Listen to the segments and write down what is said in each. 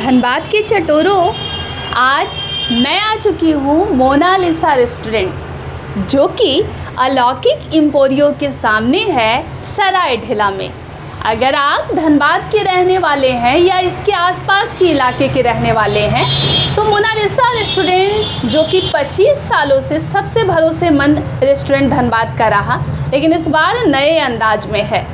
धनबाद के चटोरों, आज मैं आ चुकी हूँ मोनालिसा रेस्टोरेंट, जो कि अलौकिक एम्पोरियो के सामने है सराय ढेला में। अगर आप धनबाद के रहने वाले हैं या इसके आसपास के इलाके के रहने वाले हैं तो मोनालिसा रेस्टोरेंट, जो कि 25 सालों से सबसे भरोसेमंद रेस्टोरेंट धनबाद का रहा, लेकिन इस बार नए अंदाज में है।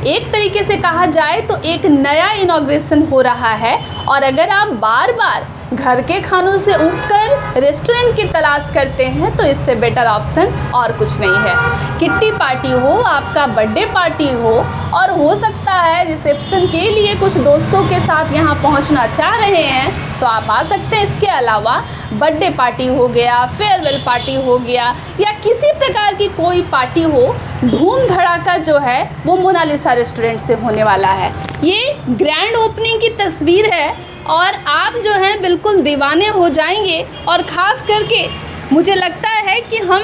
एक तरीके से कहा जाए तो एक नया इनॉग्रेशन हो रहा है। और अगर आप बार बार घर के खानों से उबकर रेस्टोरेंट की तलाश करते हैं तो इससे बेटर ऑप्शन और कुछ नहीं है। किट्टी पार्टी हो, आपका बर्थडे पार्टी हो, और हो सकता है रिसेप्शन के लिए कुछ दोस्तों के साथ यहाँ पहुँचना चाह रहे हैं तो आप आ सकते हैं। इसके अलावा बर्थडे पार्टी हो गया, फेयरवेल पार्टी हो गया, या किसी प्रकार की कोई पार्टी हो, धूम धड़ाका जो है वो मोनालिसा रेस्टोरेंट से होने वाला है। ये ग्रैंड ओपनिंग की तस्वीर है और आप जो हैं बिल्कुल दीवाने हो जाएंगे। और ख़ास करके मुझे लगता है कि हम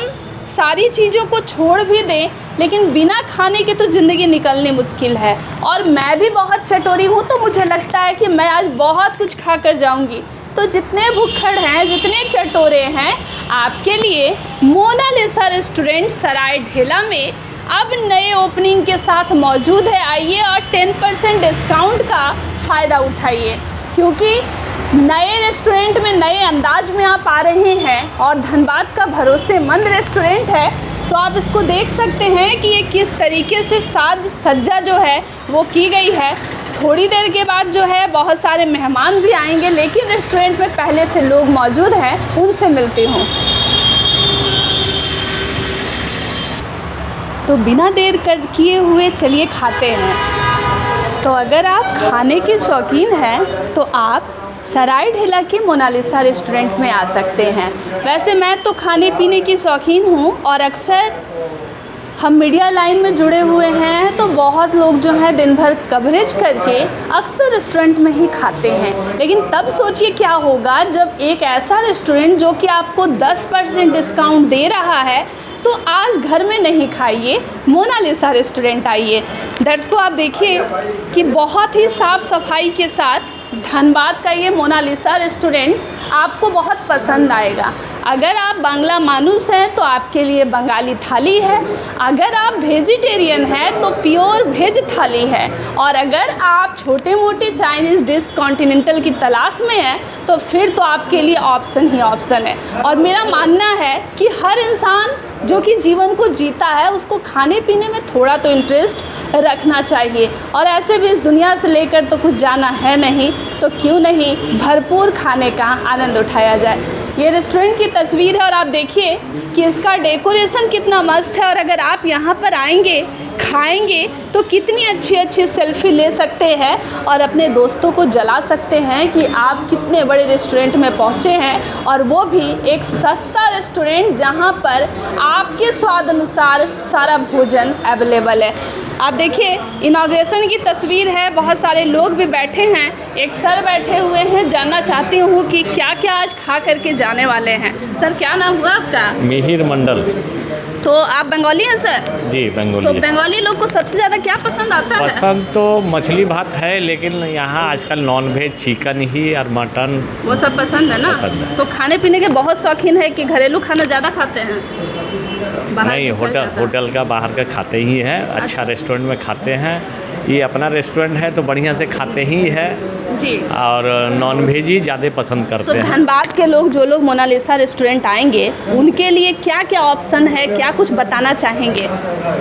सारी चीज़ों को छोड़ भी दें, लेकिन बिना खाने के तो ज़िंदगी निकलनी मुश्किल है। और मैं भी बहुत चटोरी हूँ तो मुझे लगता है कि मैं आज बहुत कुछ खा कर जाऊँगी। तो जितने भुक्खड़ हैं, जितने चटोरे हैं, आपके लिए मोनालिसा रेस्टोरेंट सराय ढेला में अब नए ओपनिंग के साथ मौजूद है। आइए और 10% डिस्काउंट का फ़ायदा उठाइए, क्योंकि नए रेस्टोरेंट में नए अंदाज में आप आ रहे हैं और धनबाद का भरोसेमंद रेस्टोरेंट है। तो आप इसको देख सकते हैं कि ये किस तरीके से साज सज्जा जो है वो की गई है। थोड़ी देर के बाद जो है बहुत सारे मेहमान भी आएंगे, लेकिन रेस्टोरेंट में पहले से लोग मौजूद हैं, उनसे मिलती हूँ। तो बिना देर कर किए हुए चलिए खाते हैं। तो अगर आप खाने के शौकीन हैं तो आप सराय ढेला के मोनालिसा रेस्टोरेंट में आ सकते हैं। वैसे मैं तो खाने पीने की शौकीन हूँ और अक्सर हम मीडिया लाइन में जुड़े हुए हैं तो बहुत लोग जो हैं दिन भर कवरेज करके अक्सर रेस्टोरेंट में ही खाते हैं। लेकिन तब सोचिए क्या होगा जब एक ऐसा रेस्टोरेंट जो कि आपको 10% डिस्काउंट दे रहा है। तो आज घर में नहीं खाइए, मोनालिसा रेस्टोरेंट आइए। दर्शकों, आप देखिए कि बहुत ही साफ़ सफाई के साथ धनबाद का ये मोनालिसा रेस्टोरेंट आपको बहुत पसंद आएगा। अगर आप बांग्ला मानुस हैं तो आपके लिए बंगाली थाली है, अगर आप वेजिटेरियन हैं तो प्योर वेज थाली है, और अगर आप छोटे मोटे चाइनीज़ डिश कॉन्टिनेंटल की तलाश में हैं तो फिर तो आपके लिए ऑप्शन ही ऑप्शन है। और मेरा मानना है कि हर इंसान जो कि जीवन को जीता है उसको खाने पीने में थोड़ा तो इंटरेस्ट रखना चाहिए। और ऐसे भी इस दुनिया से लेकर तो कुछ जाना है नहीं, तो क्यों नहीं भरपूर खाने का आनंद उठाया जाए। ये रेस्टोरेंट की तस्वीर है और आप देखिए कि इसका डेकोरेशन कितना मस्त है। और अगर आप यहाँ पर आएंगे, खाएंगे तो कितनी अच्छी अच्छी सेल्फी ले सकते हैं और अपने दोस्तों को जला सकते हैं कि आप कितने बड़े रेस्टोरेंट में पहुँचे हैं, और वो भी एक सस्ता रेस्टोरेंट जहाँ पर आपके स्वाद अनुसार सारा भोजन अवेलेबल है। आप देखिए इनॉग्रेशन की तस्वीर है, बहुत सारे लोग भी बैठे हैं। एक सर बैठे हुए हैं, जानना चाहती हूँ कि क्या क्या आज खा करके जाने वाले हैं। सर, क्या नाम हुआ आपका? मिहिर मंडल। तो आप बंगाली हैं सर? जी, बंगाली। तो बंगाली लोग को सबसे ज़्यादा क्या पसंद आता है? पसंद तो मछली भात है, लेकिन यहाँ आजकल नॉन वेज चिकन ही और मटन वो सब पसंद है ना? पसंद है। तो खाने पीने के बहुत शौकीन है कि घरेलू खाना ज़्यादा खाते हैं? नहीं, होटल का बाहर का खाते ही हैं। अच्छा रेस्टोरेंट में खाते हैं। ये अपना रेस्टोरेंट है तो बढ़िया से खाते ही है जी, और नॉन वेज ही ज़्यादा पसंद तो करते हैं। धनबाद के लोग, जो लोग मोनालिसा रेस्टोरेंट आएंगे, उनके लिए क्या क्या ऑप्शन है, क्या कुछ बताना चाहेंगे?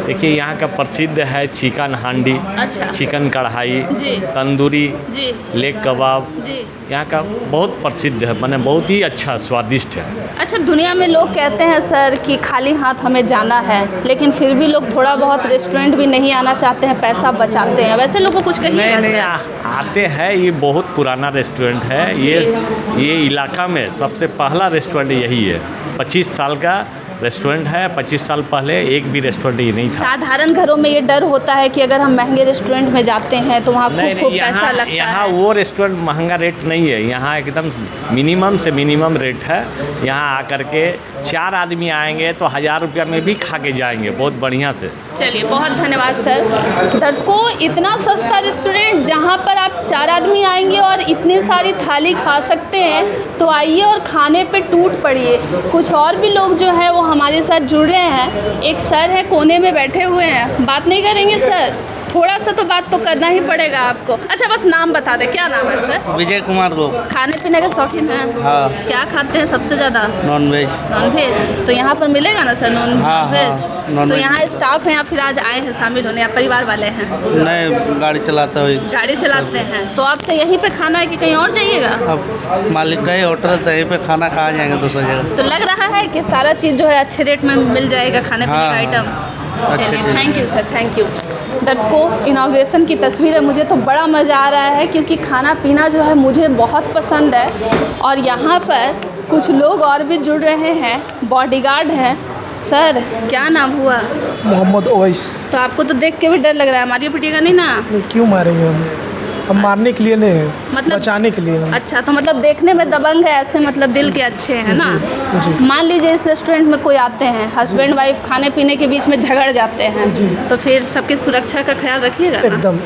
देखिए, यहाँ का प्रसिद्ध है चिकन हांडी, अच्छा, चिकन कढ़ाई, जी, तंदूरी, जी, लेग कबाब। जी। यहाँ का बहुत प्रसिद्ध है, माने बहुत ही अच्छा स्वादिष्ट है। अच्छा, दुनिया में लोग कहते हैं सर कि खाली हाथ हमें जाना है, लेकिन फिर भी लोग थोड़ा बहुत रेस्टोरेंट भी नहीं आना चाहते हैं, पैसा बचाते हैं। वैसे लोग को कुछ कहिएगा नहीं, सर? आते हैं। ये बहुत पुराना रेस्टोरेंट है। ये इलाका में सबसे पहला रेस्टोरेंट यही है। 25 साल का रेस्टोरेंट है। 25 साल पहले एक भी रेस्टोरेंट ये नहीं था। साधारण घरों में ये डर होता है कि अगर हम महंगे रेस्टोरेंट में जाते हैं तो वहाँ नहीं खूब नहीं, पैसा लगता यहाँ है। वो रेस्टोरेंट महंगा रेट नहीं है, यहाँ एकदम मिनिमम से मिनिमम रेट है। यहाँ आकर के 4 आदमी आएंगे तो 1000 रुपया में भी खा के जाएंगे बहुत बढ़िया से। चलिए, बहुत धन्यवाद सर। दर्शकों, इतना सस्ता रेस्टोरेंट जहाँ पर आप 4 आदमी आएंगे और इतनी सारी थाली खा सकते हैं, तो आइए और खाने पे टूट पड़िए। कुछ और भी लोग जो है वो हमारे साथ जुड़ रहे हैं। एक सर है, कोने में बैठे हुए हैं, बात नहीं करेंगे सर? थोड़ा सा तो बात तो करना ही पड़ेगा आपको। अच्छा, बस नाम बता दें, क्या नाम है सर? विजय कुमार को। खाने पीने के शौकीन हैं? हाँ। क्या खाते हैं सबसे ज़्यादा? Non veg. नॉन वेज तो यहाँ पर मिलेगा ना सर? नॉन हाँ, वेज हाँ, नॉन तो वेज। यहाँ स्टाफ हैं या फिर आज आए हैं शामिल होने, या परिवार वाले हैं? नहीं, गाड़ी चलाता हुई। गाड़ी चलाते हैं तो आपसे यहीं पे खाना है कि कहीं और जाइएगा? अब मालिक का ही होटल है, तो यहीं पे खाना कहाँ जाएंगे दूसरी जगह। तो लग रहा है कि सारा चीज़ जो है अच्छे रेट में मिल जाएगा, खाने पीने हाँ, का हाँ। आइटम। अच्छे चलिए, से। Thank you sir, thank you. दर्शकों, इनाग्रेशन की तस्वीर है, मुझे तो बड़ा मज़ा आ रहा है क्योंकि खाना पीना जो है मुझे बहुत पसंद है। और यहाँ पर कुछ लोग और भी जुड़ रहे हैं, बॉडीगार्ड हैं। सर, क्या नाम हुआ? मोहम्मद ओवैस। तो आपको तो देख के भी डर लग रहा है, मारिए पिटिएगा नहीं ना? नहीं, क्यों मारेंगे हम मारने के लिए नहीं है, मतलब- बचाने के लिए हम। अच्छा, तो मतलब देखने में दबंग है, ऐसे मतलब दिल के अच्छे हैं ना? जी। मान लीजिए इस रेस्टोरेंट में कोई आते हैं, हस्बैंड वाइफ खाने पीने के बीच में झगड़ जाते हैं, जी। तो फिर सबकी सुरक्षा का ख्याल रखिएगा ना? एकदम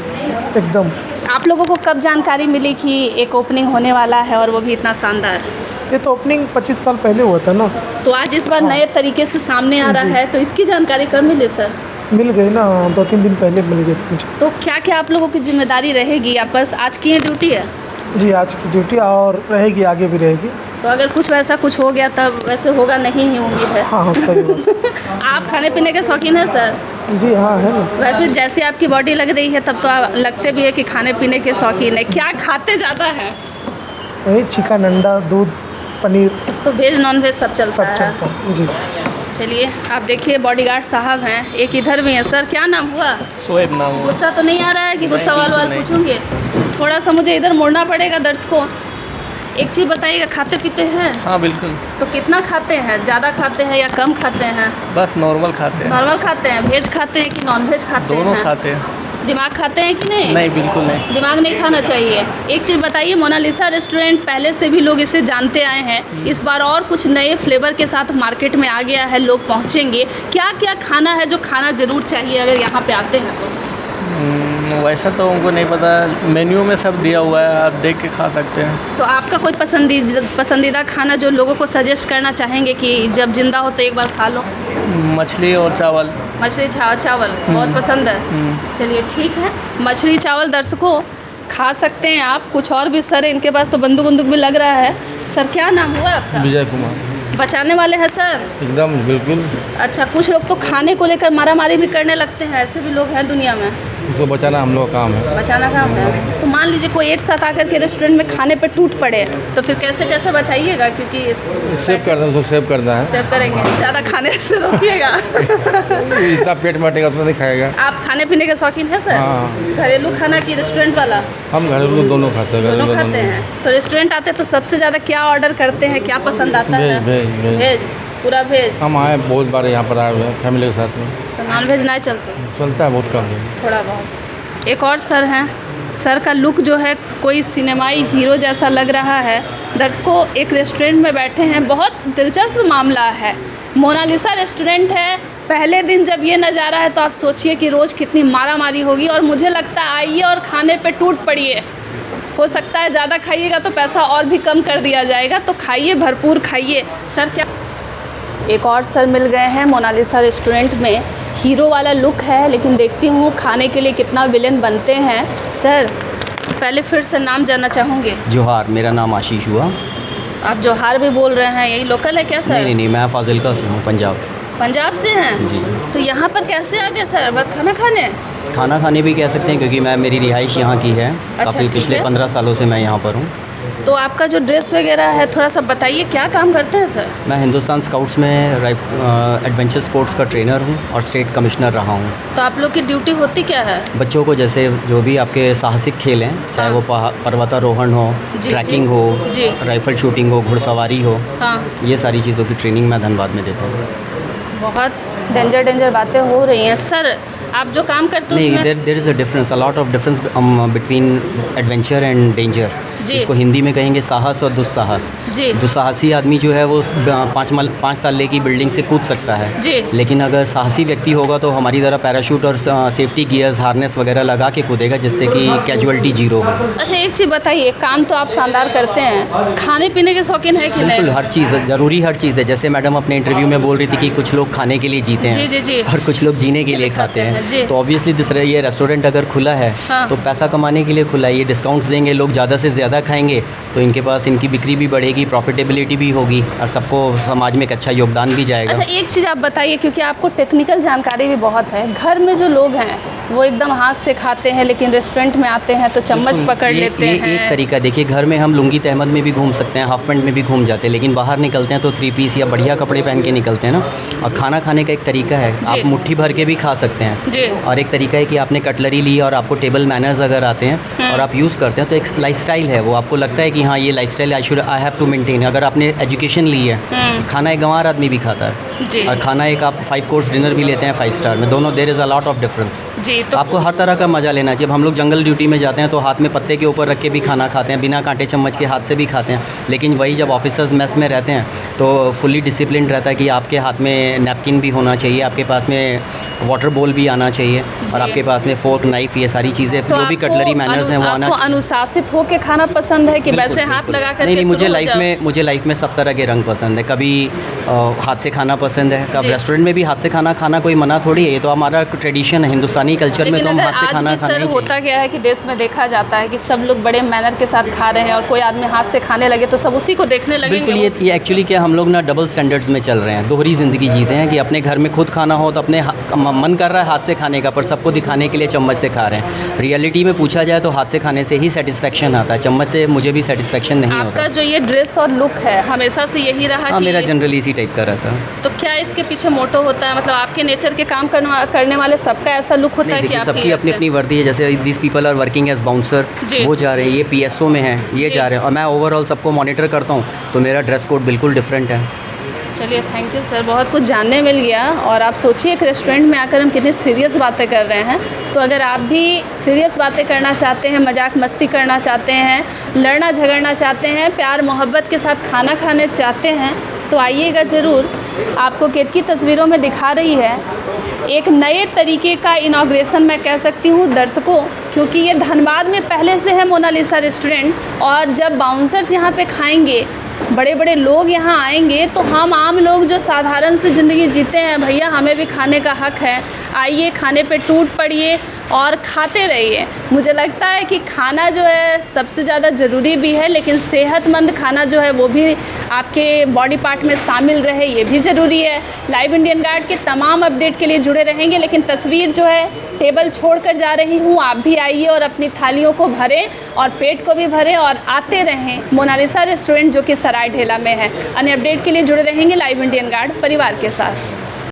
एकदम। आप लोगों को कब जानकारी मिली कि एक ओपनिंग होने वाला है और वो भी इतना शानदार? ये तो ओपनिंग 25 साल पहले हुआ था ना। तो आज इस बार नए तरीके से सामने आ रहा जी। है, तो इसकी जानकारी कब मिली सर? मिल गए ना, 2-3 दिन पहले मिल गए थे मुझे। तो क्या क्या आप लोगों की जिम्मेदारी रहेगी, या बस आज की ही ड्यूटी है? जी, आज की ड्यूटी और रहेगी, आगे भी रहेगी। तो अगर वैसा कुछ हो गया तब वैसे होगा नहीं ही, उम्मीद है। हाँ हाँ, सही बात। आप खाने पीने के शौकीन हैं सर? जी हाँ, है ना। वैसे जैसे आपकी बॉडी लग रही है तब तो आप लगते भी है कि खाने पीने के शौकीन है। क्या खाते ज़्यादा हैं? वही चिकन, अंडा, दूध, पनीर, तो वेज नॉन वेज सब चलता सब है? चलता है। जी। चलिए, आप देखिए बॉडीगार्ड साहब हैं, एक इधर भी हैं। सर, क्या नाम हुआ? शोएब नाम हुआ। गुस्सा तो नहीं आ रहा है कि कुछ नहीं, सवाल वाल बिल्कुल पूछूंगे? थोड़ा सा मुझे इधर मुड़ना पड़ेगा दर्शकों। एक चीज़ बताइएगा, खाते पीते हैं? हाँ बिल्कुल। तो कितना खाते हैं? ज़्यादा खाते हैं या कम खाते हैं? बस नॉर्मल खाते हैं। नॉर्मल खाते हैं? वेज खाते हैं कि नॉन वेज खाते हैं? दोनों खाते हैं। दिमाग खाते हैं कि नहीं? नहीं, बिल्कुल नहीं। दिमाग नहीं खाना चाहिए। एक चीज़ बताइए, मोनालिसा रेस्टोरेंट पहले से भी लोग इसे जानते आए हैं, इस बार और कुछ नए फ्लेवर के साथ मार्केट में आ गया है, लोग पहुंचेंगे। क्या क्या खाना है जो खाना ज़रूर चाहिए अगर यहाँ पे आते हैं तो? वैसा तो उनको नहीं पता, मेन्यू में सब दिया हुआ है, आप देख के खा सकते हैं। तो आपका कोई पसंदीदा खाना जो लोगों को सजेस्ट करना चाहेंगे कि जब जिंदा हो तो एक बार खा लो? मछली और चावल। मछली चावल बहुत पसंद है? चलिए, ठीक है, मछली चावल दर्शकों खा सकते हैं आप। कुछ और भी सर है, इनके पास तो बंदूक भी लग रहा है। सर, क्या नाम हुआ आपका? विजय कुमार। बचाने वाले हैं सर? एकदम बिल्कुल। अच्छा, कुछ लोग तो खाने को लेकर मारामारी भी करने लगते हैं, ऐसे भी लोग हैं दुनिया में? उसको बचाना हम लोग का काम है। बचाना काम है। तो मान लीजिए कोई एक साथ आकर के रेस्टोरेंट में खाने पे टूट पड़े, तो फिर कैसे कैसे बचाइएगा? क्योंकि सेव करना है, उसको सेव करना है। सेव करेंगे, ज़्यादा खाने से रोकिएगा। जितना पेट में अटेगा उतना नहीं खाएगा। आप खाने पीने के शौकीन हैं सर? हाँ। घरेलू खाना की रेस्टोरेंट वाला? हम घरेलू दोनों खाते हैं। दोनों घरेलू खाते हैं। तो रेस्टोरेंट आते तो सबसे ज़्यादा क्या ऑर्डर करते हैं, क्या पसंद आता है? वेज, पूरा वेज? हम आए बहुत बार यहाँ पर आए हुए हैं फैमिली के साथ में। तो नॉन वेज नहीं चलते? चलता है बहुत कम है। थोड़ा बहुत। एक और सर हैं, सर का लुक जो है कोई सिनेमाई हीरो जैसा लग रहा है। दर्शकों, एक रेस्टोरेंट में बैठे हैं, बहुत दिलचस्प मामला है। मोनालिसा रेस्टोरेंट है। पहले दिन जब ये नज़ारा है तो आप सोचिए कि रोज़ कितनी मारामारी होगी। और मुझे लगता है आइए और खाने पे टूट पड़िए। हो सकता है ज़्यादा खाइएगा तो पैसा और भी कम कर दिया जाएगा, तो खाइए, भरपूर खाइए। सर, क्या एक और सर मिल गए हैं मोनालिसा रेस्टोरेंट में। हीरो वाला लुक है, लेकिन देखती हूँ खाने के लिए कितना विलेन बनते हैं। सर, पहले फिर से नाम जानना चाहूँगे? जोहार, मेरा नाम आशीष हुआ। आप जोहार भी बोल रहे हैं, यही लोकल है क्या सर? नहीं, मैं फाजिलका से हूँ, पंजाब। पंजाब से हैं? जी। तो यहाँ पर कैसे आ गए सर? बस खाना खाने? खाना खाने भी कह सकते हैं, क्योंकि मेरी रिहाइश यहाँ की है। काफ़ी ठीक पिछले है। 15 सालों से मैं यहाँ पर हूँ। तो आपका जो ड्रेस वगैरह है थोड़ा सा बताइए, क्या काम करते हैं सर? मैं हिंदुस्तान स्काउट्स में एडवेंचर स्पोर्ट्स का ट्रेनर हूँ और स्टेट कमिश्नर रहा हूँ। तो आप लोग की ड्यूटी होती क्या है? बच्चों को जैसे जो भी आपके साहसिक खेल हैं, चाहे वो पर्वतारोहण हो, जी, ट्रैकिंग जी, हो, जी। राइफल शूटिंग हो, घुड़सवारी हो, हाँ। ये सारी चीज़ों की ट्रेनिंग मैं धनबाद में देता हूँ। बहुत डेंजर बातें हो रही हैं सर। आप जो काम करते हो नहीं, उसमें there is a difference, a lot of difference between adventure and danger. जी। इसको हिंदी में कहेंगे साहस और दुस्साहस। जी। दुस्साहसी आदमी जो है वो 5 तल्ले की बिल्डिंग से कूद सकता है। जी। लेकिन अगर साहसी व्यक्ति होगा तो हमारी तरह पैराशूट और सेफ्टी गियर्स, हार्नेस वगैरह लगा के कूदेगा, जिससे कि कैजुअलिटी जीरो हो। अच्छा एक चीज़ बताइए, काम तो आप शानदार करते हैं, खाने पीने के शौकीन है कि बिल्कुल, नहीं? हर चीज़ ज़रूरी, हर चीज़ है। जैसे मैडम अपने इंटरव्यू में बोल रही थी कि कुछ लोग खाने के लिए जीते हैं, जी, जी, जी। और कुछ लोग जीने के लिए खाते हैं। जी। तो ऑब्वियसली ये रेस्टोरेंट अगर खुला है हाँ। तो पैसा कमाने के लिए खुला है। ये डिस्काउंट्स देंगे, लोग ज़्यादा से ज़्यादा खाएंगे तो इनके पास इनकी बिक्री भी बढ़ेगी, प्रॉफिटेबिलिटी भी होगी, और सबको समाज में एक अच्छा योगदान भी जाएगा। अच्छा एक चीज़ आप बताइए, क्योंकि आपको टेक्निकल जानकारी भी बहुत है, घर में जो लोग हैं वो एकदम हाथ से खाते हैं, लेकिन रेस्टोरेंट में आते हैं तो चम्मच बिल्कुल, पकड़ लेते ये हैं। एक तरीका। देखिए, घर में हम लुंगी तहमद में भी घूम सकते हैं, हाफ पैंट में भी घूम जाते हैं, लेकिन बाहर निकलते हैं तो 3 पीस या बढ़िया कपड़े पहन के निकलते हैं ना। और खाना खाने का एक तरीका है, आप मुट्ठी भर के भी खा सकते हैं। जी। और एक तरीका है कि आपने कटलरी ली और आपको टेबल मैनर्स अगर आते हैं और आप यूज़ करते हैं तो एक लाइफस्टाइल है, वो आपको लगता है कि हाँ ये lifestyle I have to maintain. अगर आपने एजुकेशन ली है, खाना एक गंवार आदमी भी खाता है, जी। और खाना एक आप 5 कोर्स डिनर भी लेते हैं 5 स्टार में, दोनों there is a lot of difference. जी। तो आपको हर तरह का मज़ा लेना चाहिए। अब हम लोग जंगल ड्यूटी में जाते हैं तो हाथ में पत्ते के ऊपर रख के भी खाना खाते हैं, बिना कांटे चम्मच के हाथ से भी खाते हैं। लेकिन वही जब ऑफिसर्स मेस में रहते हैं तो फुली डिसिप्लिन रहता है कि आपके हाथ में नैपकिन भी होना चाहिए, आपके पास में वाटर बोल भी आना चाहिए, और आपके पास में फोर्क, नाइफ, ये सारी चीज़ें तो जो भी कटलरी मैनर्स हैं वो आना आपको चाहिए। अनुशासित होकर खाना पसंद है कि बिल्कुल, वैसे हाथ बिल्कुल। लगा करके नहीं, मुझे शुरू हो जाओ? मुझे लाइफ में सब तरह के रंग पसंद है। कभी हाथ से खाना पसंद है, कब जी। रेस्टोरेंट में भी हाथ से खाना कोई मना थोड़ी है, ये तो हमारा ट्रेडिशन है हिंदुस्तानी कल्चर में, लेकिन तो हम अगर हाथ से आज खाना भी खाना सर ही होता चाहिए। क्या है कि देश में देखा जाता है कि सब लोग बड़े मैनर के साथ खा रहे हैं, और कोई आदमी हाथ से खाने लगे तो सब उसी को देखने लगेंगे। बिल्कुल, ये एक्चुअली क्या, हम लोग ना डबल स्टैंडर्ड्स में चल रहे हैं, दोहरी ज़िंदगी जीते हैं कि अपने घर में खुद खाना हो तो अपने मन कर रहा है हाथ से खाने का, पर सबको दिखाने के लिए चम्मच से खा रहे हैं। रियलिटी में पूछा जाए तो हाथ से खाने से ही सेटिस्फेक्शन आता है, चम्मच से मुझे भी सेटिस्फेक्शन नहीं आपका होता। जो ये ड्रेस और लुक है हमेशा से यही रहा हाँ, कि मेरा जनरली इसी टाइप का रहता है। तो क्या इसके पीछे मोटो होता है, मतलब आपके नेचर के काम करने वाले सबका ऐसा लुक होता है नहीं, कि देखिए, आपके सबकी अपनी ऐसे? अपनी वर्दी है। जैसे this people are working as bouncer, जी। वो जा रहे हैं, ये PSO में है, ये जी। जा रहे हैं, और मैं ओवरऑल सबको मॉनिटर करता हूँ, तो मेरा ड्रेस कोड बिल्कुल डिफरेंट है। चलिए थैंक यू सर, बहुत कुछ जानने मिल गया। और आप सोचिए एक रेस्टोरेंट में आकर हम कितनी सीरियस बातें कर रहे हैं। तो अगर आप भी सीरियस बातें करना चाहते हैं, मजाक मस्ती करना चाहते हैं, लड़ना झगड़ना चाहते हैं, प्यार मोहब्बत के साथ खाना खाने चाहते हैं, तो आइएगा ज़रूर। आपको केतकी तस्वीरों में दिखा रही है एक नए तरीके का इनॉग्रेशन, मैं कह सकती हूँ दर्शकों, क्योंकि ये धनबाद में पहले से है मोनालिसा रेस्टोरेंट। और जब बाउंसर्स यहाँ पे खाएंगे, बड़े बड़े लोग यहाँ आएंगे, तो हम आम लोग जो साधारण से ज़िंदगी जीते हैं, भैया हमें भी खाने का हक है। आइए, खाने पे टूट पड़िए और खाते रहिए। मुझे लगता है कि खाना जो है सबसे ज़्यादा ज़रूरी भी है, लेकिन सेहतमंद खाना जो है वो भी आपके बॉडी पार्ट में शामिल रहे, ये भी ज़रूरी है। लाइव इंडियन गार्ड के तमाम अपडेट के लिए जुड़े रहेंगे, लेकिन तस्वीर जो है टेबल छोड़कर जा रही हूँ। आप भी आइए और अपनी थालियों को भरें और पेट को भी भरें और आते रहें मोनालिसा रेस्टोरेंट, जो कि सराय ढेला में है। अन्य अपडेट के लिए जुड़े रहेंगे लाइव इंडियन गार्ड परिवार के साथ।